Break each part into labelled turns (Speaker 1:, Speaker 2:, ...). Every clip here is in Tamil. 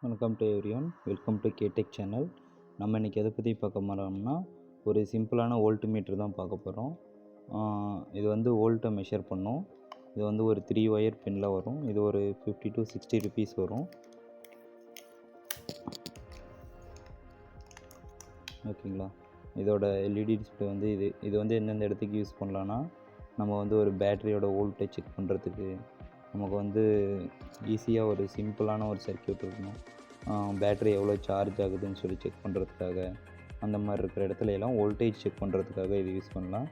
Speaker 1: வணக்கம் டு எவ்ரிஒன், வெல்கம் டு கேடெக் சேனல். நம்ம இன்றைக்கி எதை பற்றி பார்க்க போகிறோம்னா, ஒரு சிம்பிளான வோல்ட் மீட்ரு தான் பார்க்க போகிறோம். இது வந்து வோல்ட்டை மெஷர் பண்ணும். இது வந்து ஒரு 3 ஒயர் பின்னில் வரும். இது ஒரு 50 to 60 ருபீஸ் வரும். ஓகேங்களா. இதோட எல்இடி டிஸ்பிளே வந்து இது வந்து எந்தெந்த இடத்துக்கு யூஸ் பண்ணலான்னா, நம்ம வந்து ஒரு பேட்டரியோட வோல்ட்டை செக் பண்ணுறதுக்கு, நமக்கு வந்து ஈஸியாக ஒரு சிம்பிளான ஒரு சர்க்யூட் இருக்கணும். பேட்டரி எவ்வளோ சார்ஜ் ஆகுதுன்னு சொல்லி செக் பண்ணுறதுக்காக, அந்த மாதிரி இருக்கிற இடத்துல எல்லாம் வோல்டேஜ் செக் பண்ணுறதுக்காக இது யூஸ் பண்ணலாம்.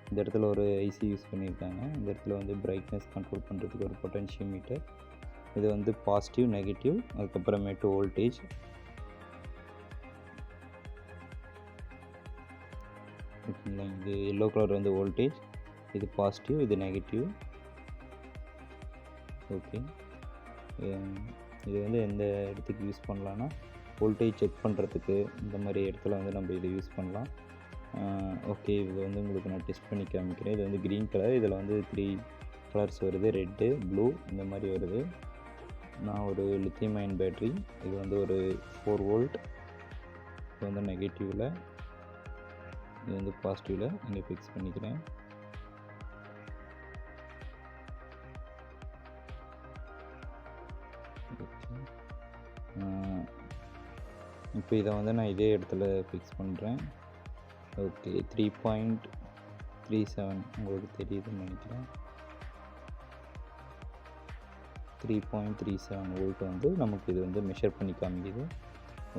Speaker 1: இந்த இடத்துல ஒரு ஐசி யூஸ் பண்ணியிருக்காங்க. இந்த இடத்துல வந்து பிரைட்னஸ் கண்ட்ரோல் பண்ணுறதுக்கு ஒரு பொட்டன்ஷியோமீட்டர். இது வந்து பாசிட்டிவ், நெகட்டிவ், அதுக்கப்புறமேட்டு வோல்டேஜ். ஓகேங்களா. இது எல்லோ கலர் வந்து வோல்டேஜ், இது பாசிட்டிவ், இது நெகட்டிவ். ஓகே. இது வந்து எந்த இடத்துக்கு யூஸ் பண்ணலான்னா, வோல்டேஜ் செக் பண்ணுறதுக்கு இந்த மாதிரி இடத்துல வந்து நம்ம இதை யூஸ் பண்ணலாம். ஓகே, இது வந்து உங்களுக்கு நான் டெஸ்ட் பண்ணி காமிக்கிறேன். இது வந்து க்ரீன் கலர். இதில் வந்து 3 கலர்ஸ் வருது, ரெட்டு, ப்ளூ, இந்த மாதிரி வருது. நான் ஒரு லித்தியம் அயன் பேட்ரி, இது வந்து ஒரு 4 வோல்ட். இது வந்து நெகட்டிவில், இது வந்து பாசிட்டிவில் இங்கே ஃபிக்ஸ் பண்ணிக்கிறேன். இப்போ இதை வந்து நான் இதே இடத்துல ஃபிக்ஸ் பண்ணுறேன். ஓகே, 3.37 உங்களுக்கு தெரியுதுன்னு நினைக்கிறேன். 3.37 வோல்ட் வந்து நமக்கு இது வந்து மெஷர் பண்ணி காமிக்குது.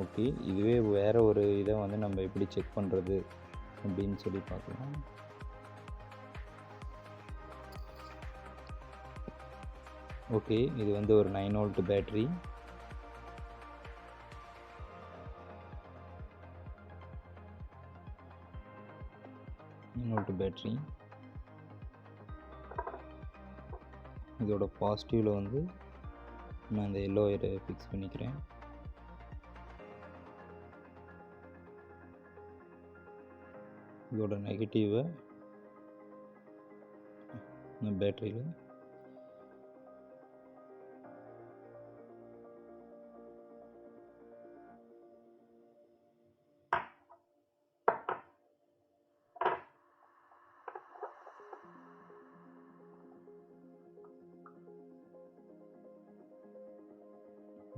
Speaker 1: ஓகே, இதுவே வேறு ஒரு இதை வந்து நம்ம எப்படி செக் பண்ணுறது அப்படின்னு சொல்லி பார்க்கலாம். ஓகே, இது வந்து ஒரு 9 வோல்ட் பேட்ரி. பேட்டரி இதோட பாசிட்டிவில் வந்து நான் இந்த எல்லோ ஒயரை ஃபிக்ஸ் பண்ணிக்கிறேன். இதோட நெகட்டிவை பேட்டரியில்,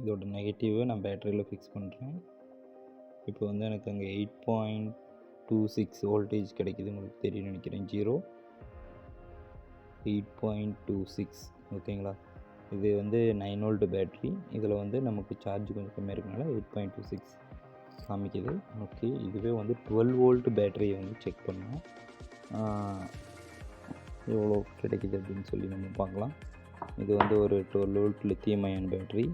Speaker 1: இதோட நெகட்டிவை நான் பேட்டரியில் ஃபிக்ஸ் பண்ணுறேன். இப்போ வந்து எனக்கு அங்கே 8.26 வோல்டேஜ் கிடைக்கிது. உங்களுக்கு தெரியும் நினைக்கிறேன். 8.26. ஓகேங்களா. இது வந்து 9 வோல்ட் பேட்ரி. இதில் வந்து நமக்கு சார்ஜ் கொஞ்சம் கம்மியாக இருக்கனால 8.26 காமிக்குது. ஓகே, இதுவே வந்து 12 வோல்ட் பேட்டரியை வந்து செக் பண்ணோம். எவ்வளோ கிடைக்கிது அப்படின்னு சொல்லி நம்ம பார்க்கலாம். இது வந்து ஒரு 12 வோல்ட் லித்தியம் அயன் பேட்டரி.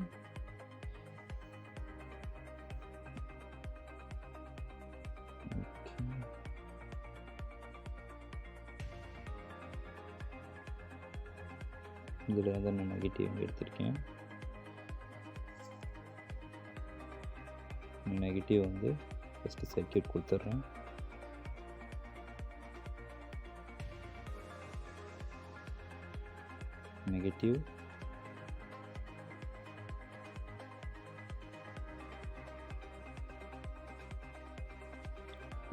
Speaker 1: இதில் வந்து நான் நெகட்டிவ் எடுத்திருக்கேன். நெகட்டிவ் வந்து ஃபஸ்ட்டு சர்க்யூட் கொடுத்துட்றேன். Negative,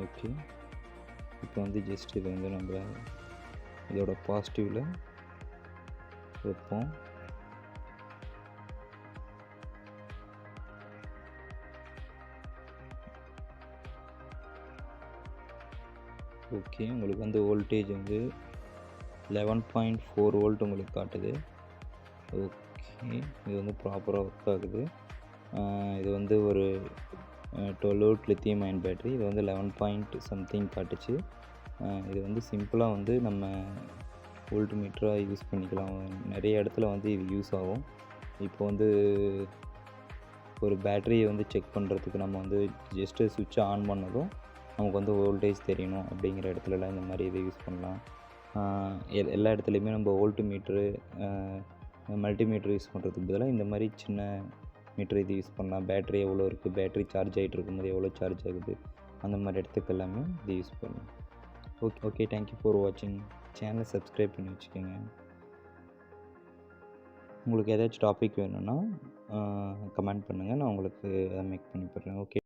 Speaker 1: okay. இப்போ வந்து ஜஸ்ட் இதை வந்து நம்ம இதோட பாசிட்டிவில் வைப்போம். ஓகே, உங்களுக்கு வந்து வோல்டேஜ் வந்து 11.4 வோல்ட் உங்களுக்கு காட்டுது. ஓகே, இது வந்து ப்ராப்பராக ஒர்க் ஆகுது. இது வந்து ஒரு 12 வோல்ட் லித்தியம் அயன் பேட்டரி. இது வந்து 11 பாயிண்ட் சம்திங் காட்டுச்சு. இது வந்து சிம்பிளாக வந்து நம்ம வோல்ட் மீட்டராக யூஸ் பண்ணிக்கலாம். நிறைய இடத்துல வந்து இது யூஸ் ஆகும். இப்போ வந்து ஒரு பேட்டரியை வந்து செக் பண்ணுறதுக்கு நம்ம வந்து ஜஸ்ட்டு சுவிட்சை ஆன் பண்ணதும் நமக்கு வந்து வோல்டேஜ் தெரியணும் அப்படிங்கிற இடத்துலலாம் இந்த மாதிரி இதை யூஸ் பண்ணலாம். எல்லா இடத்துலையுமே நம்ம வோல்ட் மீட்ரு, மல்டிமீட்ரு யூஸ் பண்ணுறதுக்கு பதிலாக இந்த மாதிரி சின்ன மீட்ரு இது யூஸ் பண்ணலாம். பேட்டரி எவ்வளோ இருக்குது, பேட்டரி சார்ஜ் ஆகிட்டு இருக்கும்போது எவ்வளோ சார்ஜ் ஆகுது, அந்த மாதிரி இடத்துக்கு எல்லாமே இது யூஸ் பண்ணலாம். ஓகே, தேங்க்யூ ஃபார் வாட்சிங். சேனலை சப்ஸ்கிரைப் பண்ணி வச்சுக்கோங்க. உங்களுக்கு ஏதாச்சும் டாபிக் வேணும்னா கமெண்ட் பண்ணுங்கள், நான் உங்களுக்கு அதை மேக் பண்ணி போடுறேன். ஓகே.